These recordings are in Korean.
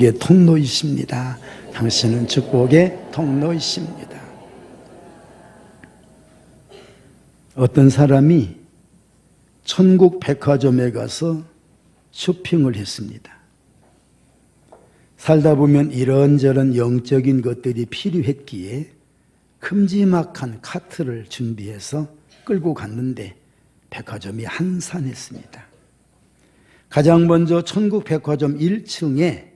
축복의 통로이십니다. 당신은 축복의 통로이십니다. 어떤 사람이 천국 백화점에 가서 쇼핑을 했습니다. 살다 보면 이런저런 영적인 것들이 필요했기에 큼지막한 카트를 준비해서 끌고 갔는데 백화점이 한산했습니다. 가장 먼저 천국 백화점 1층에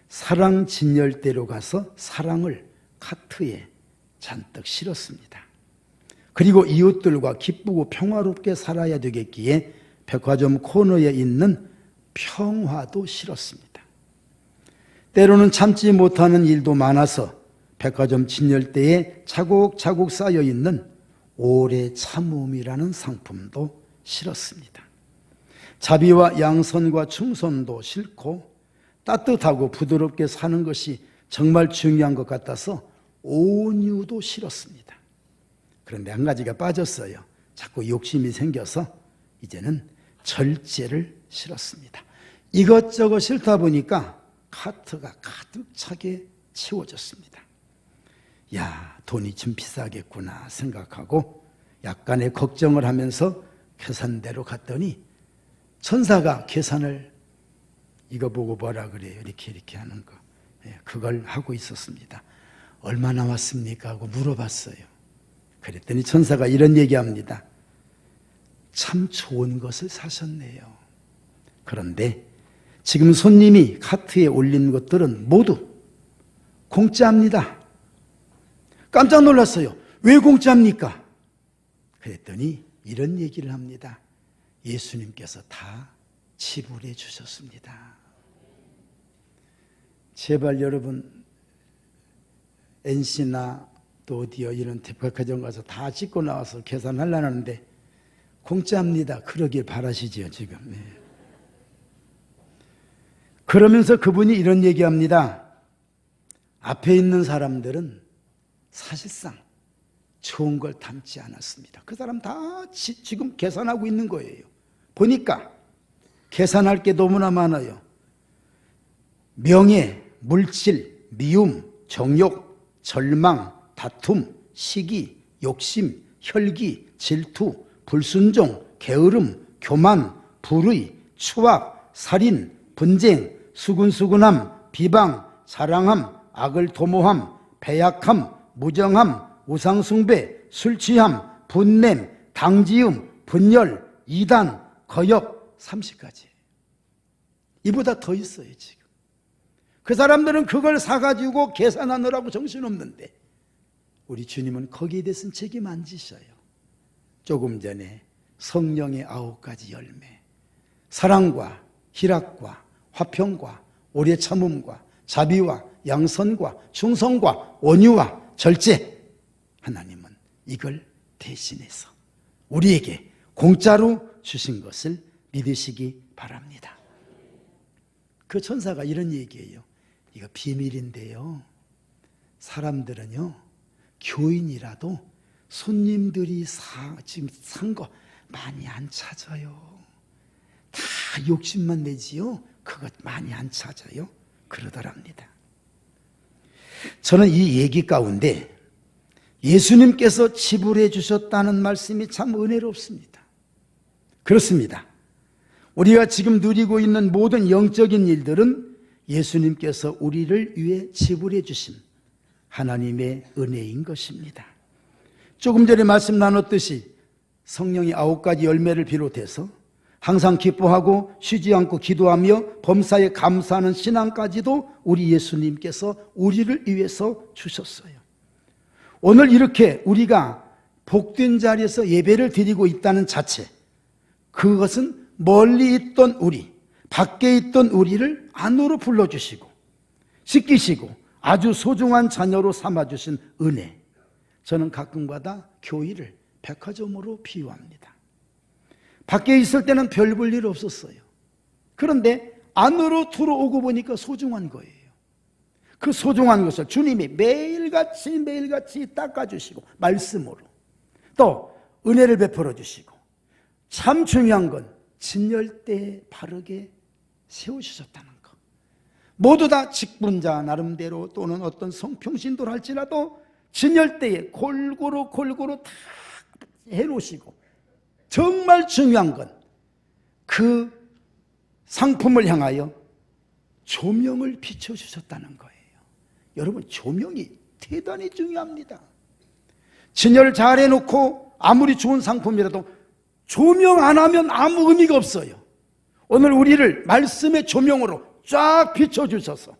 사랑 진열대로 가서 사랑을 카트에 잔뜩 실었습니다. 그리고 이웃들과 기쁘고 평화롭게 살아야 되겠기에 백화점 코너에 있는 평화도 실었습니다. 때로는 참지 못하는 일도 많아서 백화점 진열대에 차곡차곡 쌓여있는 오래 참음이라는 상품도 실었습니다. 자비와 양선과 충성도 싫고 따뜻하고 부드럽게 사는 것이 정말 중요한 것 같아서 온유도 싫었습니다. 그런데 한 가지가 빠졌어요. 자꾸 욕심이 생겨서 이제는 절제를 싫었습니다. 이것저것 싫다 보니까 카트가 가득 차게 채워졌습니다. 야, 돈이 좀 비싸겠구나 생각하고 약간의 걱정을 하면서 계산대로 갔더니 천사가 계산을 이거 보고 뭐라 그래요? 이렇게 하는 거. 그걸 하고 있었습니다. 얼마 나왔습니까? 하고 물어봤어요. 그랬더니 천사가 이런 얘기합니다. 참 좋은 것을 사셨네요. 그런데 지금 손님이 카트에 올린 것들은 모두 공짜입니다. 깜짝 놀랐어요. 왜 공짜입니까? 그랬더니 이런 얘기를 합니다. 예수님께서 다 지불해 주셨습니다. 제발 여러분 NC나 또 어디요 이런 백화점 가서 다 찍고 나와서 계산하려는데 공짜입니다. 그러길 바라시지요 지금. 네. 그러면서 그분이 이런 얘기합니다. 앞에 있는 사람들은 사실상 좋은 걸 담지 않았습니다. 그 사람 다 지금 계산하고 있는 거예요. 보니까 계산할 게 너무나 많아요. 명예, 물질, 미움, 정욕, 절망, 다툼, 시기, 욕심, 혈기, 질투, 불순종, 게으름, 교만, 불의, 추악, 살인, 분쟁, 수군수군함, 비방, 사랑함, 악을 도모함, 배약함, 무정함, 우상숭배, 술취함, 분냄, 당지음, 분열, 이단, 거역, 30가지. 이보다 더 있어요 지금. 그 사람들은 그걸 사가지고 계산하느라고 정신없는데 우리 주님은 거기에 대해서는 책임 안 지셔요. 조금 전에 성령의 9가지 열매, 사랑과 희락과 화평과 오래 참음과 자비와 양선과 충성과 온유와 절제, 하나님은 이걸 대신해서 우리에게 공짜로 주신 것을 믿으시기 바랍니다. 그 천사가 이런 얘기예요. 이거 비밀인데요, 사람들은요 교인이라도 손님들이 지금 산 거 많이 안 찾아요. 다 욕심만 내지요 그것 많이 안 찾아요 그러더랍니다. 저는 이 얘기 가운데 예수님께서 지불해 주셨다는 말씀이 참 은혜롭습니다. 그렇습니다. 우리가 지금 누리고 있는 모든 영적인 일들은 예수님께서 우리를 위해 지불해 주신 하나님의 은혜인 것입니다. 조금 전에 말씀 나눴듯이 성령의 9가지 열매를 비롯해서 항상 기뻐하고 쉬지 않고 기도하며 범사에 감사하는 신앙까지도 우리 예수님께서 우리를 위해서 주셨어요. 오늘 이렇게 우리가 복된 자리에서 예배를 드리고 있다는 자체, 그것은 멀리 있던 우리, 밖에 있던 우리를 안으로 불러주시고 씻기시고 아주 소중한 자녀로 삼아주신 은혜. 저는 가끔가다 교회를 백화점으로 비유합니다. 밖에 있을 때는 별 볼 일 없었어요. 그런데 안으로 들어오고 보니까 소중한 거예요. 그 소중한 것을 주님이 매일같이 닦아주시고 말씀으로 또 은혜를 베풀어 주시고 참 중요한 건 진열대에 바르게 세우셨다는 것. 모두 다 직분자 나름대로 또는 어떤 성평신도를 할지라도 진열대에 골고루 다 해놓으시고, 정말 중요한 건 그 상품을 향하여 조명을 비춰주셨다는 거예요. 여러분, 조명이 대단히 중요합니다. 진열 잘 해놓고 아무리 좋은 상품이라도 조명 안 하면 아무 의미가 없어요. 오늘 우리를 말씀의 조명으로 쫙 비춰주셔서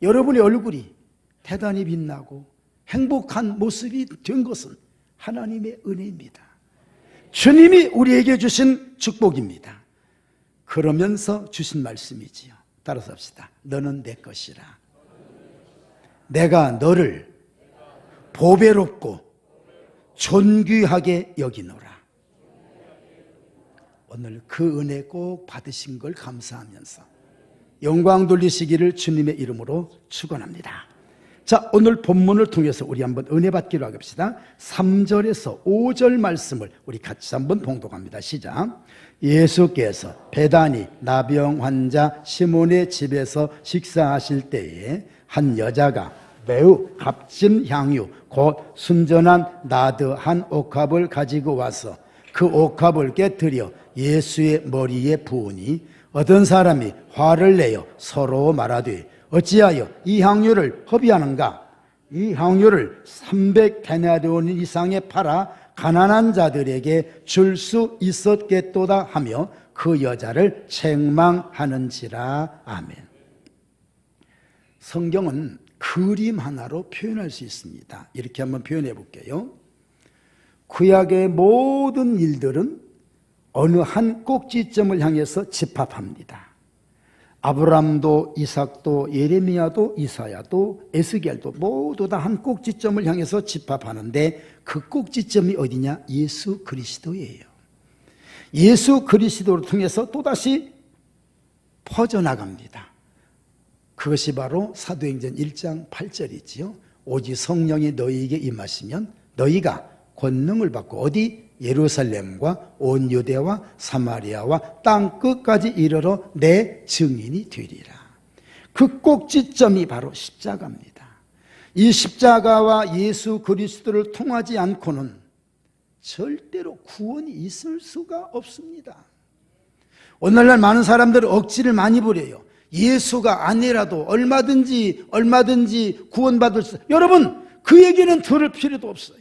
여러분의 얼굴이 대단히 빛나고 행복한 모습이 된 것은 하나님의 은혜입니다. 주님이 우리에게 주신 축복입니다. 그러면서 주신 말씀이지요. 따라서 합시다. 너는 내 것이라. 내가 너를 보배롭고 존귀하게 여기노라. 오늘 그 은혜 꼭 받으신 걸 감사하면서 영광 돌리시기를 주님의 이름으로 축원합니다. 자, 오늘 본문을 통해서 우리 한번 은혜 받기로 하겠습니다. 3절에서 5절 말씀을 우리 같이 한번 봉독합니다. 시작. 예수께서 베다니 나병 환자 시몬의 집에서 식사하실 때에 한 여자가 매우 값진 향유 곧 순전한 나드 한 옥합을 가지고 와서 그 옥합을 깨뜨려 예수의 머리에 부으니 어떤 사람이 화를 내어 서로 말하되 어찌하여 이 향유를 허비하는가? 이 향유를 300데나리온 이상에 팔아 가난한 자들에게 줄 수 있었겠도다 하며 그 여자를 책망하는지라. 아멘. 성경은 그림 하나로 표현할 수 있습니다. 이렇게 한번 표현해 볼게요. 구약의 모든 일들은 어느 한 꼭지점을 향해서 집합합니다. 아브람도 이삭도 예레미야도 이사야도 에스겔도 모두 다 한 꼭지점을 향해서 집합하는데 그 꼭지점이 어디냐? 예수 그리스도예요. 예수 그리스도를 통해서 또다시 퍼져나갑니다. 그것이 바로 사도행전 1장 8절이지요. 오직 성령이 너희에게 임하시면 너희가 권능을 받고 어디? 예루살렘과 온 유대와 사마리아와 땅 끝까지 이르러 내 증인이 되리라. 그 꼭지점이 바로 십자가입니다. 이 십자가와 예수 그리스도를 통하지 않고는 절대로 구원이 있을 수가 없습니다. 오늘날 많은 사람들은 억지를 많이 부려요. 예수가 아니라도 얼마든지 구원받을 수. 여러분, 그 얘기는 들을 필요도 없어요.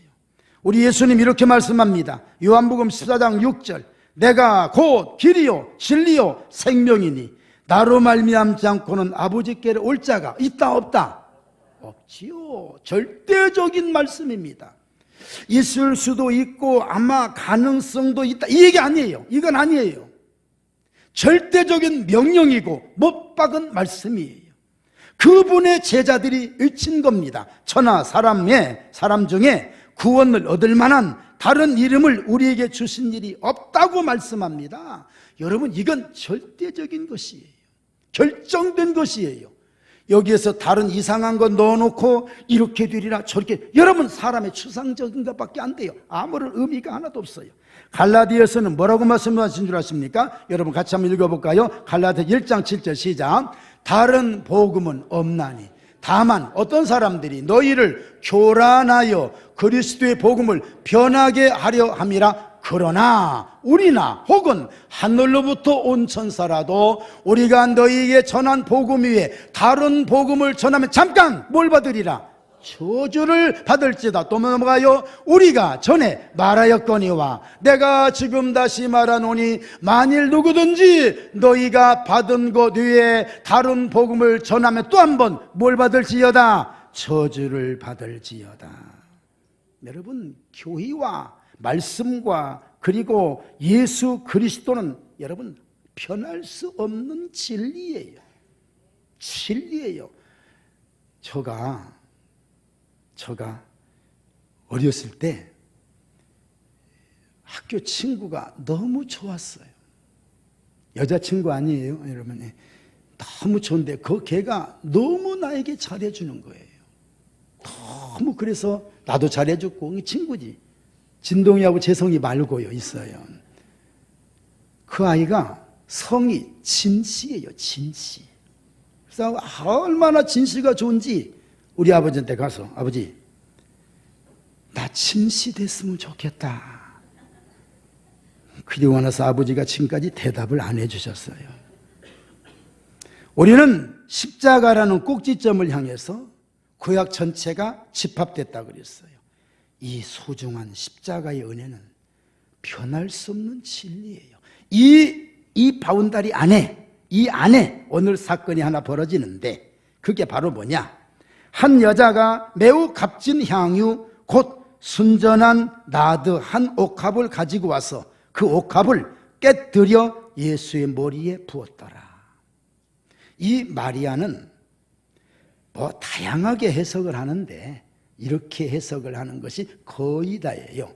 우리 예수님 이렇게 말씀합니다. 요한복음 14장 6절. 내가 곧 길이요 진리요 생명이니 나로 말미암지 않고는 아버지께로 올 자가 있다 없다? 없지요. 절대적인 말씀입니다. 있을 수도 있고 아마 가능성도 있다, 이 얘기 아니에요. 이건 아니에요. 절대적인 명령이고 못 박은 말씀이에요. 그분의 제자들이 외친 겁니다. 천하 사람 중에 구원을 얻을 만한 다른 이름을 우리에게 주신 일이 없다고 말씀합니다. 여러분, 이건 절대적인 것이에요. 결정된 것이에요. 여기에서 다른 이상한 거 넣어놓고 이렇게 되리라 저렇게, 여러분, 사람의 추상적인 것밖에 안 돼요. 아무런 의미가 하나도 없어요. 갈라디아서는 뭐라고 말씀하신 줄 아십니까? 여러분 같이 한번 읽어볼까요? 갈라디아 1장 7절 시작. 다른 복음은 없나니 다만 어떤 사람들이 너희를 교란하여 그리스도의 복음을 변하게 하려 함이라. 그러나 우리나 혹은 하늘로부터 온 천사라도 우리가 너희에게 전한 복음 위에 다른 복음을 전하면 잠깐 뭘 받으리라? 저주를 받을지다. 또 넘어가요. 우리가 전에 말하였거니와 내가 지금 다시 말하노니 만일 누구든지 너희가 받은 것 외에 다른 복음을 전하면 또 한 번 뭘 받을지어다? 저주를 받을지어다. 여러분, 교회와 말씀과 그리고 예수 그리스도는 여러분 변할 수 없는 진리예요. 진리예요. 제가 어렸을 때 학교 친구가 너무 좋았어요. 여자친구 아니에요, 여러분. 너무 좋은데 그 걔가 너무 나에게 잘해주는 거예요. 너무. 그래서 나도 잘해줬고, 친구지. 진동이하고 재성이 말고요 있어요. 그 아이가 성이 진씨예요. 진씨. 그래서 얼마나 진실가 좋은지 우리 아버지한테 가서 아버지 나 침시됐으면 좋겠다. 그리고 나서 아버지가 지금까지 대답을 안 해주셨어요. 우리는 십자가라는 꼭지점을 향해서 구약 전체가 집합됐다 그랬어요. 이 소중한 십자가의 은혜는 변할 수 없는 진리예요. 이 바운다리 안에, 이 안에 오늘 사건이 하나 벌어지는데 그게 바로 뭐냐? 한 여자가 매우 값진 향유 곧 순전한 나드 한 옥합을 가지고 와서 그 옥합을 깨뜨려 예수의 머리에 부었더라. 이 마리아는 뭐 다양하게 해석을 하는데 이렇게 해석을 하는 것이 거의 다예요.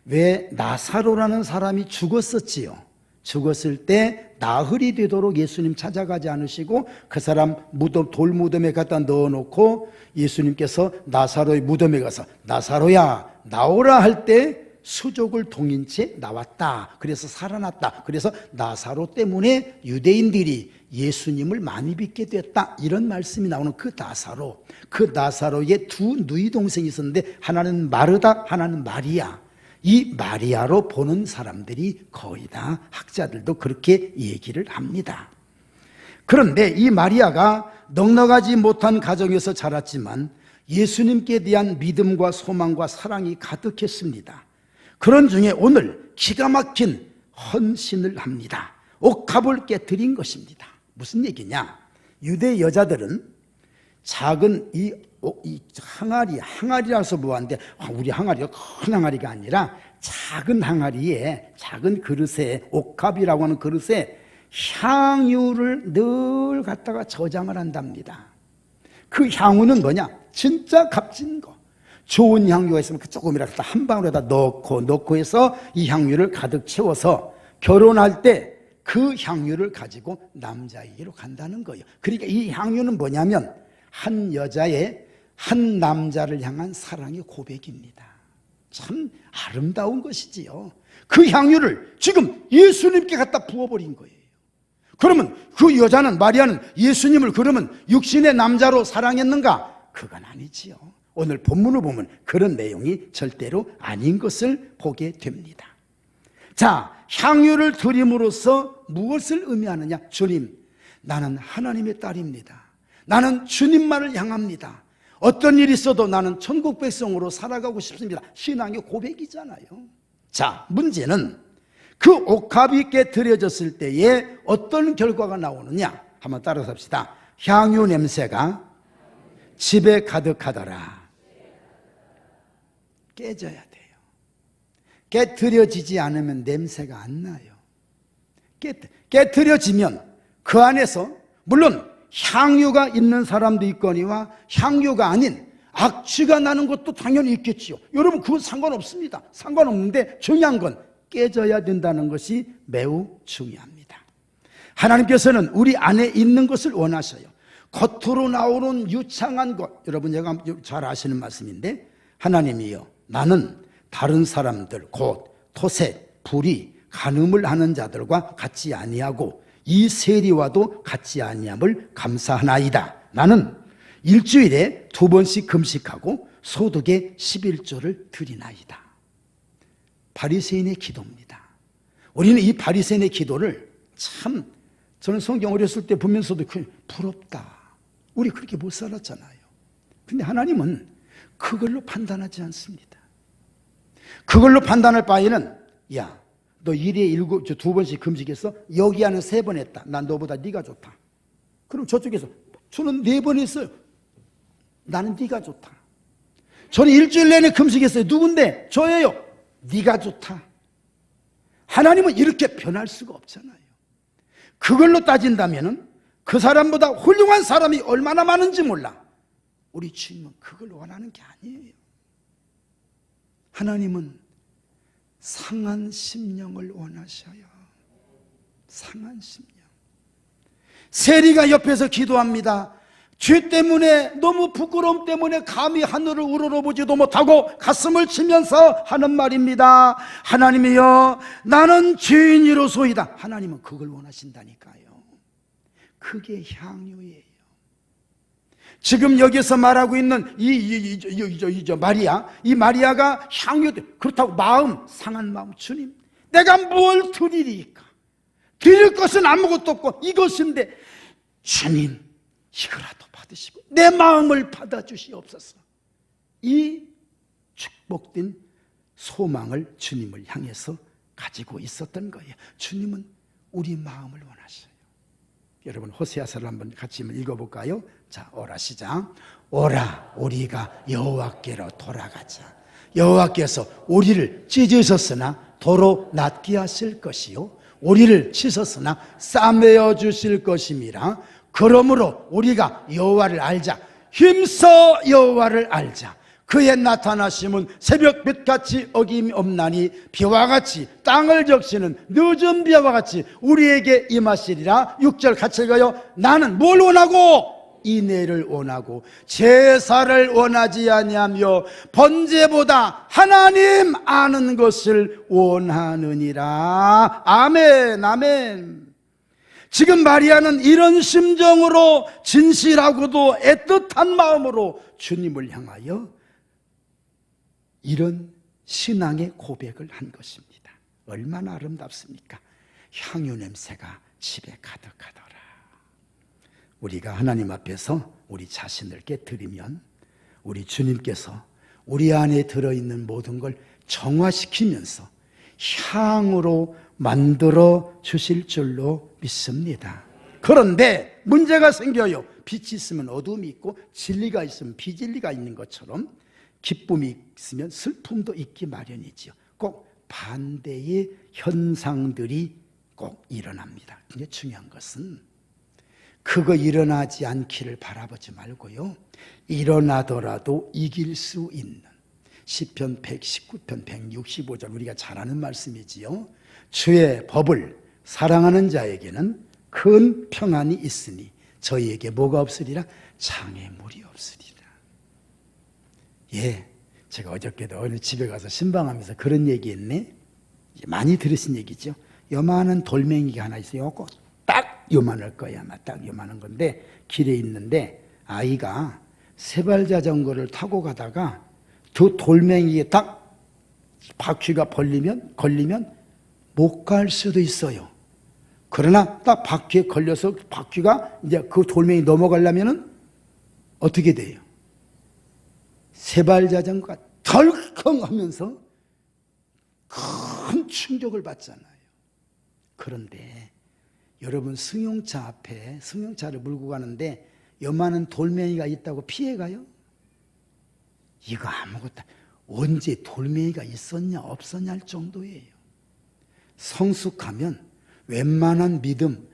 왜 나사로라는 사람이 죽었었지요. 죽었을 때 나흘이 되도록 예수님 찾아가지 않으시고 그 사람 돌무덤에 갖다 넣어놓고 예수님께서 나사로의 무덤에 가서 나사로야 나오라 할 때 수족을 동인 채 나왔다. 그래서 살아났다. 그래서 나사로 때문에 유대인들이 예수님을 많이 믿게 됐다. 이런 말씀이 나오는 그 나사로의 두 누이 동생이 있었는데 하나는 마르다, 하나는 마리아. 이 마리아로 보는 사람들이 거의 다 학자들도 그렇게 얘기를 합니다. 그런데 이 마리아가 넉넉하지 못한 가정에서 자랐지만 예수님께 대한 믿음과 소망과 사랑이 가득했습니다. 그런 중에 오늘 기가 막힌 헌신을 합니다. 옥합을 깨뜨린 것입니다. 무슨 얘기냐? 유대 여자들은 작은 이 항아리라서 뭐한데 우리 항아리가 큰 항아리가 아니라 작은 항아리에 작은 그릇에 옥합이라고 하는 그릇에 향유를 늘 갖다가 저장을 한답니다. 그 향유는 뭐냐? 진짜 값진 거. 좋은 향유가 있으면 그 조금이라도 한 방울에다 넣고 해서 이 향유를 가득 채워서 결혼할 때 그 향유를 가지고 남자에게로 간다는 거예요. 그러니까 이 향유는 뭐냐면 한 여자의 한 남자를 향한 사랑의 고백입니다. 참 아름다운 것이지요. 그 향유를 지금 예수님께 갖다 부어버린 거예요. 그러면 그 여자는 마리아는 예수님을 그러면 육신의 남자로 사랑했는가? 그건 아니지요. 오늘 본문을 보면 그런 내용이 절대로 아닌 것을 보게 됩니다. 자, 향유를 드림으로써 무엇을 의미하느냐? 주님, 나는 하나님의 딸입니다. 나는 주님만을 향합니다. 어떤 일이 있어도 나는 천국 백성으로 살아가고 싶습니다. 신앙의 고백이잖아요. 자, 문제는 그 옥합이 깨트려졌을 때에 어떤 결과가 나오느냐? 한번 따라서 합시다. 향유 냄새가 집에 가득하더라. 깨져야 돼요. 깨트려지지 않으면 냄새가 안 나요. 깨트려지면 그 안에서 물론 향유가 있는 사람도 있거니와 향유가 아닌 악취가 나는 것도 당연히 있겠지요. 여러분 그건 상관없습니다. 상관없는데 중요한 건 깨져야 된다는 것이 매우 중요합니다. 하나님께서는 우리 안에 있는 것을 원하셔요. 겉으로 나오는 유창한 것, 여러분 제가 잘 아시는 말씀인데 하나님이요 나는 다른 사람들 곧 토색, 불의, 간음을 하는 자들과 같지 아니하고 이 세리와도 같지 아니함을 감사하나이다. 나는 일주일에 2번씩 금식하고 소득의 11조를 드리나이다. 바리새인의 기도입니다. 우리는 이 바리새인의 기도를 참 저는 성경 어렸을 때 보면서도 부럽다. 우리 그렇게 못 살았잖아요. 근데 하나님은 그걸로 판단하지 않습니다. 그걸로 판단할 바에는 야, 너 일에 2번씩 금식했어? 여기 안에 3번 했다. 난 너보다 네가 좋다. 그럼 저쪽에서 저는 4번 했어요. 나는 네가 좋다. 저는 일주일 내내 금식했어요. 누군데? 저예요. 네가 좋다. 하나님은 이렇게 변할 수가 없잖아요. 그걸로 따진다면은 그 사람보다 훌륭한 사람이 얼마나 많은지 몰라. 우리 주님은 그걸 원하는 게 아니에요. 하나님은 상한 심령을 원하셔요. 상한 심령. 세리가 옆에서 기도합니다. 죄 때문에 너무 부끄러움 때문에 감히 하늘을 우러러보지도 못하고 가슴을 치면서 하는 말입니다. 하나님이여 나는 죄인이로소이다. 하나님은 그걸 원하신다니까요. 그게 향유예요. 지금 여기서 말하고 있는 마리아, 이 마리아가 향유, 그렇다고 마음, 상한 마음, 주님 내가 뭘 드리리까? 드릴 것은 아무것도 없고 이것인데 주님 이거라도 받으시고 내 마음을 받아주시옵소서. 이 축복된 소망을 주님을 향해서 가지고 있었던 거예요. 주님은 우리 마음을 원하셔요. 여러분 호세아서를 한번 같이 읽어볼까요? 자, 오라 시작. 오라 우리가 여호와께로 돌아가자. 여호와께서 우리를 찢으셨으나 도로 낫게 하실 것이요 우리를 씻었으나 싸매어 주실 것임이라. 그러므로 우리가 여호와를 알자. 힘써 여호와를 알자. 그의 나타나심은 새벽빛같이 어김이 없나니 비와 같이 땅을 적시는 늦은 비와 같이 우리에게 임하시리라. 6절 같이 읽어요. 나는 뭘 원하고? 인애를 원하고 제사를 원하지 아니하며 번제보다 하나님 아는 것을 원하느니라. 아멘, 아멘. 지금 마리아는 이런 심정으로 진실하고도 애틋한 마음으로 주님을 향하여 이런 신앙의 고백을 한 것입니다. 얼마나 아름답습니까? 향유 냄새가 집에 가득하더라. 우리가 하나님 앞에서 우리 자신을 깨뜨리면 우리 주님께서 우리 안에 들어있는 모든 걸 정화시키면서 향으로 만들어 주실 줄로 믿습니다. 그런데 문제가 생겨요. 빛이 있으면 어둠이 있고 진리가 있으면 비진리가 있는 것처럼 기쁨이 있으면 슬픔도 있기 마련이지요. 꼭 반대의 현상들이 꼭 일어납니다. 근데 중요한 것은 그거 일어나지 않기를 바라보지 말고요, 일어나더라도 이길 수 있는 시편 119편 165절 우리가 잘 아는 말씀이지요. 주의 법을 사랑하는 자에게는 큰 평안이 있으니 저희에게 뭐가 없으리라? 장애물이 없으리라. 예, 제가 어저께도 어느 집에 가서 신방하면서 그런 얘기했네. 많이 들으신 얘기죠. 요만한 돌멩이가 하나 있어요. 딱 요만할 거야. 아마 딱 요만한 건데 길에 있는데 아이가 세발 자전거를 타고 가다가 그 돌멩이에 딱 바퀴가 걸리면 못 갈 수도 있어요. 그러나 딱 바퀴에 걸려서 바퀴가 이제 그 돌멩이 넘어가려면은 어떻게 돼요? 세발 자전거가 덜컹 하면서 큰 충격을 받잖아요. 그런데 여러분 승용차 앞에 승용차를 몰고 가는데 요만한 돌멩이가 있다고 피해가요? 이거 아무것도 언제 돌멩이가 있었냐 없었냐 할 정도예요. 성숙하면 웬만한 믿음,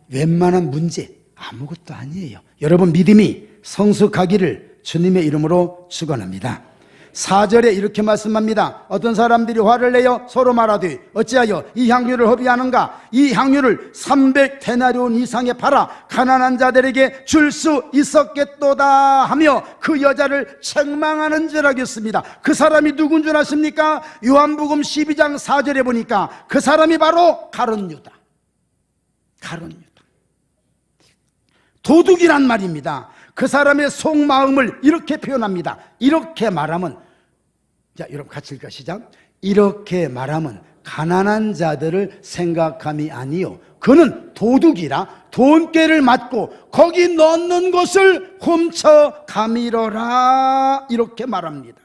웬만한 문제 아무것도 아니에요. 여러분 믿음이 성숙하기를 주님의 이름으로 축원합니다. 4절에 이렇게 말씀합니다. 어떤 사람들이 화를 내어 서로 말하되 어찌하여 이 향유를 허비하는가? 이 향유를 300데나리온 이상에 팔아 가난한 자들에게 줄 수 있었겠도다 하며 그 여자를 책망하는 줄 알겠습니다. 그 사람이 누군 줄 아십니까? 요한복음 12장 4절에 보니까 그 사람이 바로 가룟 유다. 도둑이란 말입니다. 그 사람의 속마음을 이렇게 표현합니다. 이렇게 말하면, 자, 여러분 같이 읽을까? 시작. 이렇게 말하면 가난한 자들을 생각함이 아니요 그는 도둑이라 돈꾀를 맞고 거기 넣는 것을 훔쳐 가미러라. 이렇게 말합니다.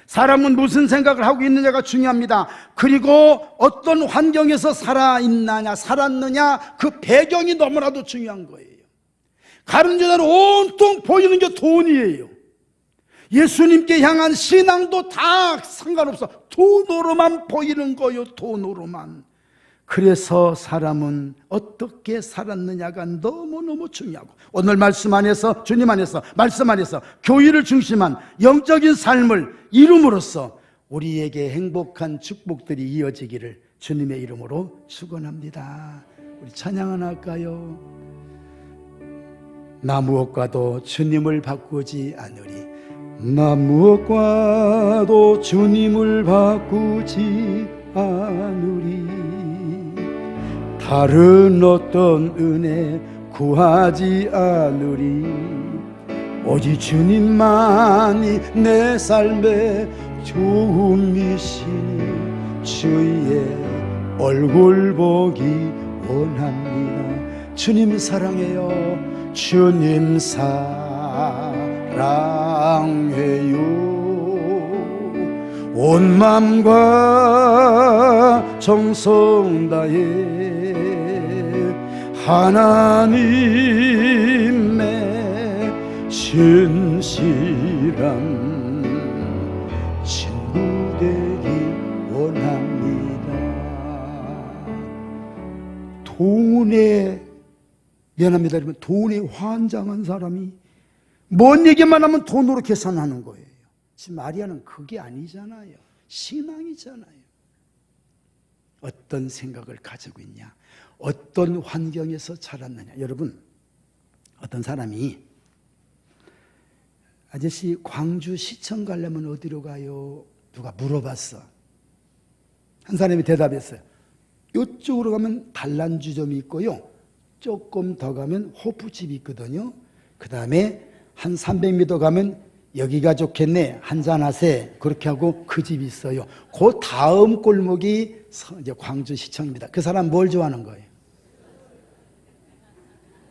사람은 무슨 생각을 하고 있느냐가 중요합니다. 그리고 어떤 환경에서 살았느냐 그 배경이 너무나도 중요한 거예요. 가룟 유다는 온통 보이는 게 돈이에요. 예수님께 향한 신앙도 다 상관없어. 돈으로만 보이는 거예요. 돈으로만. 그래서 사람은 어떻게 살았느냐가 너무너무 중요하고 오늘 말씀 안에서 주님 안에서 말씀 안에서 교회를 중심한 영적인 삶을 이룸으로써 우리에게 행복한 축복들이 이어지기를 주님의 이름으로 축원합니다. 우리 찬양 하나 할까요? 나 무엇과도 주님을 바꾸지 않으리. 나 무엇과도 주님을 바꾸지 않으리. 다른 어떤 은혜 구하지 않으리. 오직 주님만이 내 삶의 도움이시니 주의 얼굴 보기 원합니다. 주님 사랑해요. 주님 사랑해요. 온 맘과 정성 다해 하나님의 신실한 친구 되기 원합니다. 돈에 미안합니다 여러분, 돈에 환장한 사람이 뭔 얘기만 하면 돈으로 계산하는 거예요. 지금 마리아는 그게 아니잖아요. 신앙이잖아요. 어떤 생각을 가지고 있냐, 어떤 환경에서 자랐느냐. 여러분, 어떤 사람이 아저씨 광주 시청 가려면 어디로 가요? 누가 물어봤어. 한 사람이 대답했어요. 이쪽으로 가면 단란주점이 있고요, 조금 더 가면 호프집이 있거든요. 그 다음에 한 300m 가면 여기가 좋겠네, 한잔하세, 그렇게 하고 그 집이 있어요. 그 다음 골목이 이제 광주시청입니다. 그 사람 뭘 좋아하는 거예요?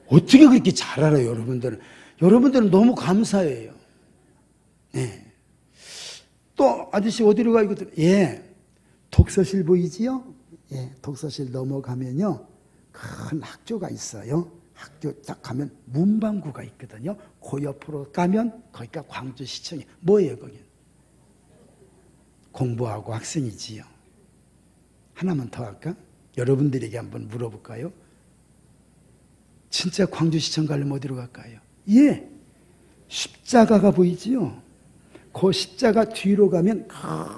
어떻게 그렇게 잘 알아요? 여러분들은 너무 감사해요. 네. 또 아저씨 어디로 가요? 예, 독서실 보이지요? 예, 독서실 넘어가면요 큰 학교가 있어요. 학교 딱 가면 문방구가 있거든요. 그 옆으로 가면 거기가 광주시청이에요. 뭐예요 거긴? 공부하고 학생이지요. 하나만 더 할까? 여러분들에게 한번 물어볼까요? 진짜 광주시청 가려면 어디로 갈까요? 예, 십자가가 보이지요? 그 십자가 뒤로 가면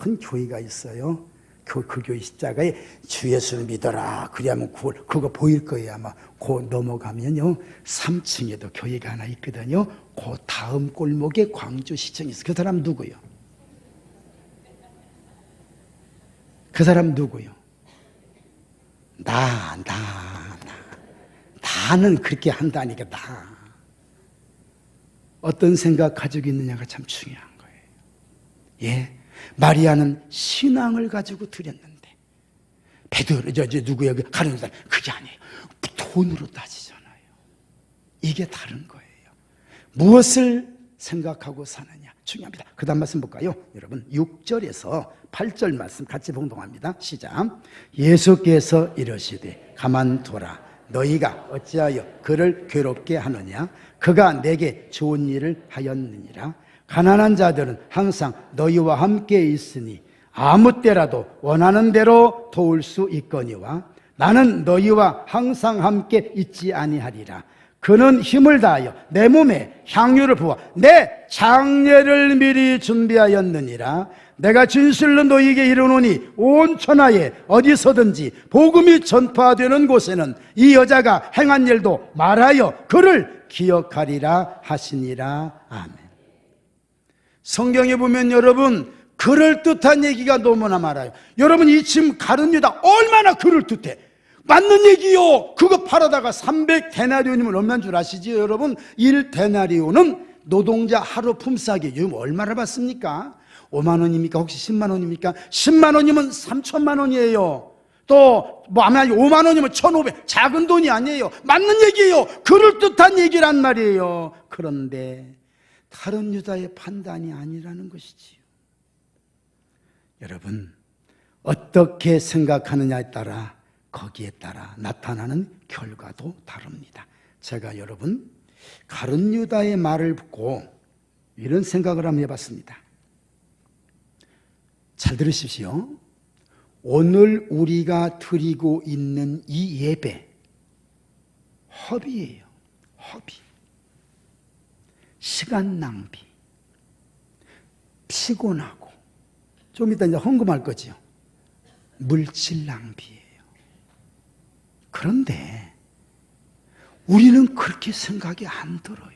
큰 교회가 있어요. 그 교회 십자가에 주 예수를 믿어라 그래야만 구원, 그거 보일 거예요. 아마 그 넘어가면요 3층에도 교회가 하나 있거든요. 그 다음 골목에 광주시청이 있어요. 그 사람 누구요? 그 사람 누구요? 나는 그렇게 한다니까. 나 어떤 생각 가지고 있느냐가 참 중요한 거예요. 예, 마리아는 신앙을 가지고 드렸는데 베드로 누구야 가는 사람 그게 아니에요. 돈으로 따지잖아요. 이게 다른 거예요. 무엇을 생각하고 사느냐 중요합니다. 그 다음 말씀 볼까요? 여러분 6절에서 8절 말씀 같이 봉독합니다. 시작. 예수께서 이르시되 가만두라. 너희가 어찌하여 그를 괴롭게 하느냐? 그가 내게 좋은 일을 하였느니라. 가난한 자들은 항상 너희와 함께 있으니 아무 때라도 원하는 대로 도울 수 있거니와 나는 너희와 항상 함께 있지 아니하리라. 그는 힘을 다하여 내 몸에 향유를 부어 내 장례를 미리 준비하였느니라. 내가 진실로 너희에게 이르노니 온 천하에 어디서든지 복음이 전파되는 곳에는 이 여자가 행한 일도 말하여 그를 기억하리라 하시니라. 아멘. 성경에 보면 여러분 그럴듯한 얘기가 너무나 많아요. 여러분 이 지금 가룟 유다 얼마나 그럴듯해. 맞는 얘기요. 그거 팔아다가 300데나리온이면 얼마인 줄 아시지요? 여러분 1데나리온은 노동자 하루 품삯이 요즘 얼마나 받습니까? 5만 원입니까? 혹시 10만 원입니까? 10만 원이면 3천만 원이에요. 또 뭐 아마 5만 원이면 1,500, 작은 돈이 아니에요. 맞는 얘기예요. 그럴듯한 얘기란 말이에요. 그런데 다른 유다의 판단이 아니라는 것이지요. 여러분 어떻게 생각하느냐에 따라 거기에 따라 나타나는 결과도 다릅니다. 제가 여러분 가룟 유다의 말을 듣고 이런 생각을 한번 해봤습니다. 잘 들으십시오. 오늘 우리가 드리고 있는 이 예배 허비예요. 허비. 시간 낭비. 피곤하고 좀 이따 이제 헌금할 거지요. 물질 낭비예요. 그런데 우리는 그렇게 생각이 안 들어요.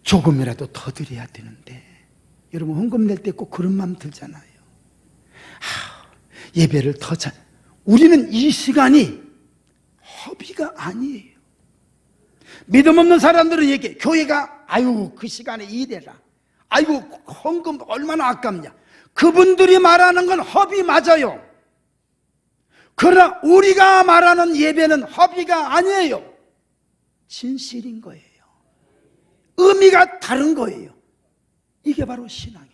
조금이라도 더 드려야 되는데 여러분 헌금 낼 때 꼭 그런 마음 들잖아요. 예배를 더 잘. 우리는 이 시간이 허비가 아니에요. 믿음 없는 사람들은 얘기해. 교회가 아유 그 시간에 이래라, 아이고 헌금 얼마나 아깝냐. 그분들이 말하는 건 허비 맞아요. 그러나 우리가 말하는 예배는 허비가 아니에요. 진실인 거예요. 의미가 다른 거예요. 이게 바로 신앙이에요.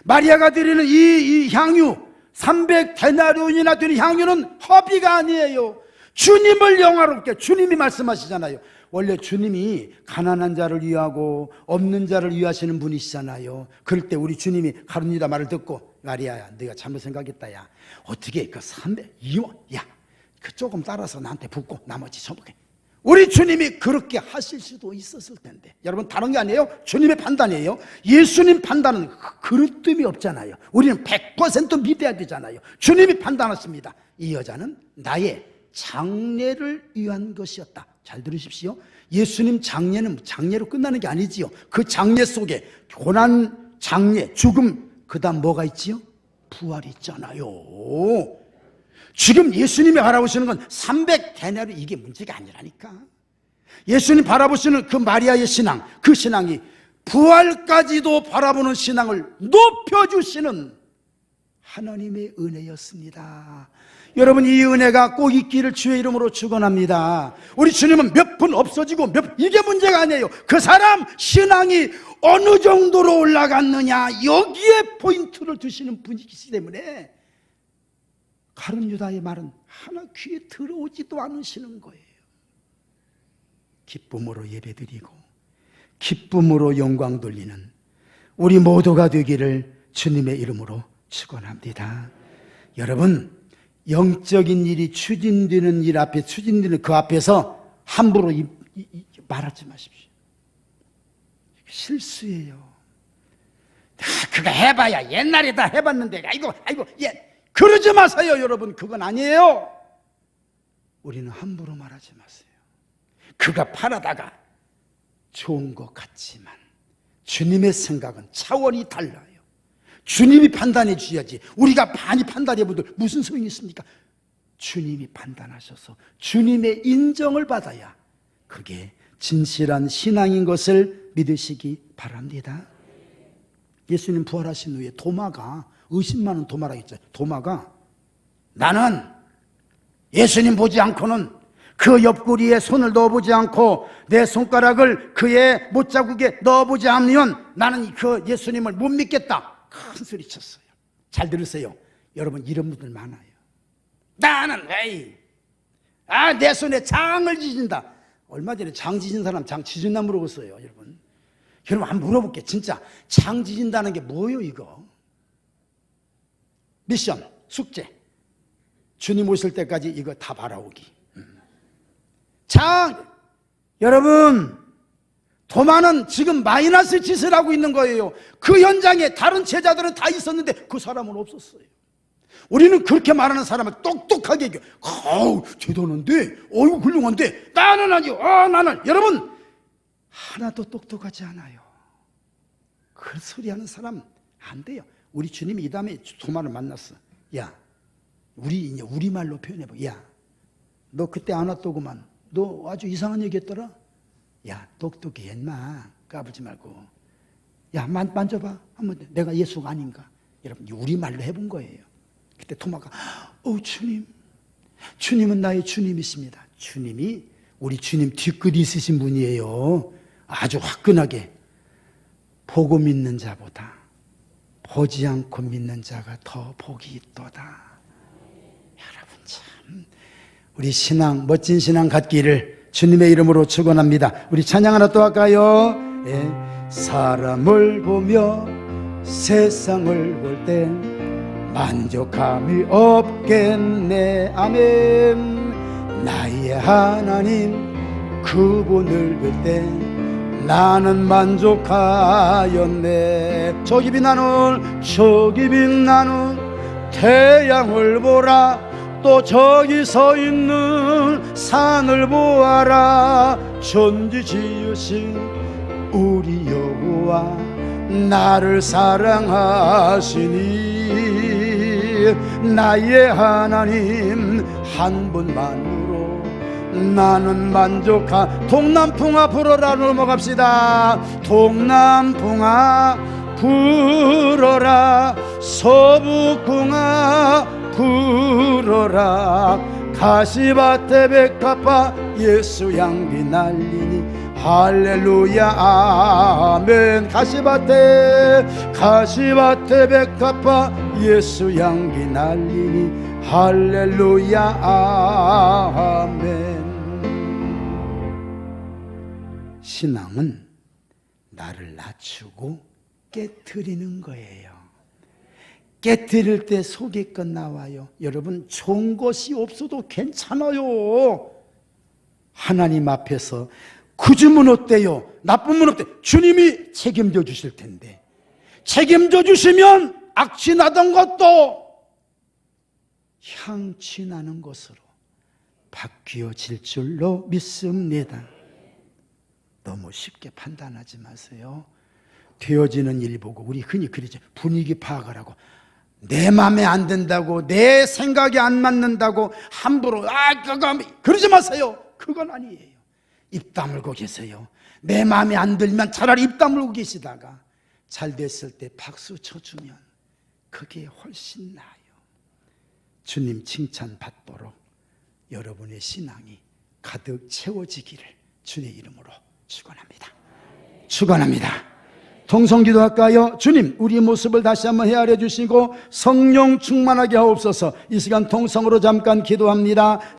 마리아가 드리는 이 향유 300데나리온이나 되는 향유는 허비가 아니에요. 주님을 영화롭게, 주님이 말씀하시잖아요. 원래 주님이 가난한 자를 위하고 없는 자를 위하시는 분이시잖아요. 그럴 때 우리 주님이 가룟유다 말을 듣고, 마리아야 네가 잘못 생각했다. 야 어떻게 그 300이원 그 조금 따라서 나한테 붓고 나머지 저먹게. 우리 주님이 그렇게 하실 수도 있었을 텐데, 여러분 다른 게 아니에요. 주님의 판단이에요. 예수님 판단은 그릇됨이 없잖아요. 우리는 100% 믿어야 되잖아요. 주님이 판단하십니다. 이 여자는 나의 장례를 위한 것이었다. 잘 들으십시오. 예수님 장례는 장례로 끝나는 게 아니지요. 그 장례 속에 고난, 장례, 죽음, 그 다음 뭐가 있지요? 부활이 있잖아요. 지금 예수님이 바라보시는 건 300데나리 이게 문제가 아니라니까. 예수님 바라보시는 그 마리아의 신앙, 그 신앙이 부활까지도 바라보는 신앙을 높여주시는 하나님의 은혜였습니다. 여러분 이 은혜가 꼭 있기를 주의 이름으로 축원합니다. 우리 주님은 몇 분 없어지고 이게 문제가 아니에요. 그 사람 신앙이 어느 정도로 올라갔느냐, 여기에 포인트를 두시는 분이기 때문에 가룟유다의 말은 하나 귀에 들어오지도 않으시는 거예요. 기쁨으로 예배드리고 기쁨으로 영광 돌리는 우리 모두가 되기를 주님의 이름으로 축원합니다. 여러분 영적인 일이 추진되는 일 앞에, 추진되는 그 앞에서 함부로 말하지 마십시오. 실수예요. 그거 해봐야 옛날에 다 해봤는데 아이고 그러지 마세요. 여러분 그건 아니에요. 우리는 함부로 말하지 마세요. 그가 팔아다가 좋은 것 같지만 주님의 생각은 차원이 달라요. 주님이 판단해 주셔야지. 우리가 많이 판단해보도 무슨 소용이 있습니까? 주님이 판단하셔서 주님의 인정을 받아야 그게 진실한 신앙인 것을 믿으시기 바랍니다. 예수님 부활하신 후에 도마가 의심 많은 도마라고 했죠. 도마가 나는 예수님 보지 않고는 그 옆구리에 손을 넣어보지 않고 내 손가락을 그의 못자국에 넣어보지 않으면 나는 그 예수님을 못 믿겠다. 큰 소리 쳤어요. 잘 들으세요. 여러분 이런 분들 많아요. 나는 내 손에 장을 지진다. 얼마 전에 장 지진 사람 장 지진나 물어봤어요. 여러분 한번 물어볼게. 진짜 장 지진다는 게 뭐예요 이거? 미션, 숙제. 주님 오실 때까지 이거 다 바라오기. 장, 여러분 도마는 지금 마이너스 짓을 하고 있는 거예요. 그 현장에 다른 제자들은 다 있었는데 그 사람은 없었어요. 우리는 그렇게 말하는 사람을 똑똑하게 얘기해요. 대단한데, 훌륭한데 나는 아니요. 나는. 여러분 하나도 똑똑하지 않아요. 그 소리 하는 사람 안 돼요. 우리 주님이 이 다음에 도마를 만났어. 야, 우리 말로 표현해봐. 야, 너 그때 안 왔더구만. 너 아주 이상한 얘기 했더라. 야, 똑똑해 인마. 까불지 말고. 야, 만져봐. 한번 내가 예수가 아닌가. 여러분 우리 말로 해본 거예요. 그때 토마가 주님은 나의 주님이십니다. 주님이 우리 주님 뒤끝이 있으신 분이에요. 아주 화끈하게 보고 믿는 자보다 보지 않고 믿는 자가 더 복이 있도다. 여러분 참 우리 신앙, 멋진 신앙 갖기를 주님의 이름으로 축원합니다. 우리 찬양 하나 또 할까요? 사람을 보며 세상을 볼 땐 만족함이 없겠네. 아멘. 나의 하나님 그분을 볼 땐 나는 만족하였네. 저기 빛나는 태양을 보라. 또 저기 서 있는 산을 보아라. 천지 지으신 우리 여호와 나를 사랑하시니 나의 하나님 한 분만으로 나는 만족하. 동남풍아 불어라 넘어갑시다. 동남풍아 불어라 서북풍아 불어라 가시밭에 백합화 예수 향기 날리니 할렐루야 아멘. 가시밭에 백합화 예수 향기 날리니 할렐루야 아멘. 신앙은 나를 낮추고 깨트리는 거예요. 깨트릴 때 속이껏 나와요. 여러분, 좋은 것이 없어도 괜찮아요. 하나님 앞에서 굳으면 어때요? 나쁘면 어때요? 주님이 책임져 주실 텐데, 책임져 주시면 악취 나던 것도 향취 나는 것으로 바뀌어질 줄로 믿습니다. 너무 쉽게 판단하지 마세요. 되어지는 일 보고 우리 흔히 그러죠. 분위기 파악을 하고 내 마음에 안 든다고, 내 생각이 안 맞는다고 함부로 그거 그러지 마세요. 그건 아니에요. 입 다물고 계세요. 내 마음에 안 들면 차라리 입 다물고 계시다가 잘 됐을 때 박수 쳐주면 그게 훨씬 나아요. 주님 칭찬 받도록 여러분의 신앙이 가득 채워지기를 주의 이름으로 축원합니다. 축원합니다. 통성기도 할까요? 주님, 우리 모습을 다시 한번 헤아려 주시고 성령 충만하게 하옵소서. 이 시간 통성으로 잠깐 기도합니다.